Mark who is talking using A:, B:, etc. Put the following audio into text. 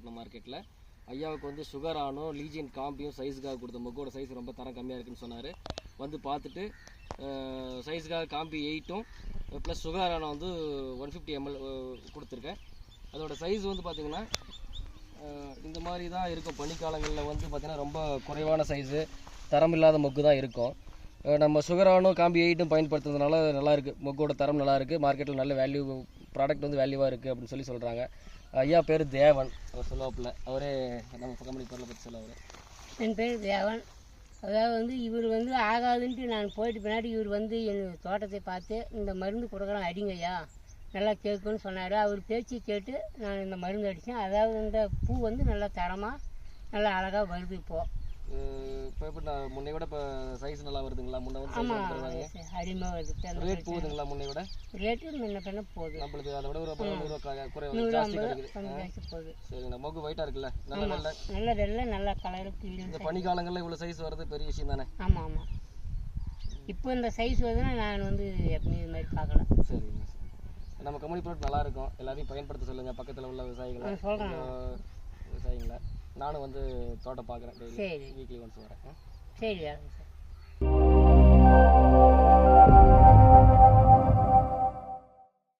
A: நாகப்பட்டினம் மார்க்கெட்டில். ஐயாவுக்கு வந்து சுகரானும் லீஜியன் காம்பியும் சைஸுக்காக கொடுத்த மொக்கோட சைஸ் ரொம்ப தரம் கம்மியாக இருக்குன்னு சொன்னார். வந்து பார்த்துட்டு சைஸுக்காக காம்பி 8ம் ப்ளஸ் சுகரானை வந்து 150 ml கொடுத்துருக்கேன். அதோட சைஸ் வந்து பார்த்திங்கன்னா இந்த மாதிரி தான் இருக்கும். பனிக்காலங்களில் வந்து பார்த்திங்கன்னா ரொம்ப குறைவான சைஸு, தரம் இல்லாத மொக்கு தான் இருக்கும். நம்ம சுகரானும் காம்பி 8ம் பயன்படுத்துறதுனால நல்லாயிருக்கு, மொக்கோட தரம் நல்லாயிருக்கு, மார்க்கெட்டில் நல்ல வேல்யூ ப்ராடக்ட் வந்து வேல்யூவாக இருக்குது அப்படின்னு சொல்லி சொல்கிறாங்க. ஐயா பேர் தேவன், அவர் சொல்லுவாப்பில், அவரே நம்ம கம்பெனி பொருளை பற்றி சொல்லுவார்.
B: என் பேர் தேவன். அதாவது வந்து இவர் வந்து ஆகாதுன்ட்டு நான் போயிட்டு பின்னாடி இவர் வந்து என் தோட்டத்தை பார்த்து இந்த மருந்து கொடுக்குறோம் அடிங்கய்யா நல்லா கேட்குன்னு சொன்னார். அவர் பேச்சு கேட்டு நான் இந்த மருந்து அடித்தேன். அதாவது இந்த பூ வந்து நல்லா தரமாக நல்லா அழகாக வருது இப்போது.
A: இப்போ எப்படி நான் முன்னை விட இப்போ சைஸ் நல்லா வருதுங்களா? முன்ன வந்து
B: ஆமாம், அருமையாக வருது.
A: ரேட் போகுதுங்களா? முன்னை விட
B: ரேட்டு முன்ன பின்ன போகுது.
A: நம்மளுக்கு அதை விட ஒரு 100 குறைவு
B: 150 ஜாஸ்தி போகுது.
A: சரிங்க. மொக்கு ஒயிட்டாக இருக்குல்ல, நல்ல வெள்ளை,
B: நல்ல வெள்ளை, நல்ல கலரு.
A: இந்த பனிக்காலங்களில் இவ்வளோ சைஸ் வர்றது பெரிய விஷயம் தானே?
B: ஆமாம் ஆமாம். இப்போ இந்த சைஸ் வருதுன்னா நான் வந்து எப்பவுமே இது மாதிரி பார்க்கல.
A: சரிங்க. நம்ம கம்பெனி ப்ராடக்ட் நல்லா இருக்கும், எல்லாரையும் பயன்படுத்த சொல்லுங்கள். பக்கத்தில் உள்ள விவசாயிகளை நானும் வந்து தோட்டம் பார்க்குறேன்.
B: சரி,
A: வீக்லி ஒன்ஸ் வரேன்.
B: சரி.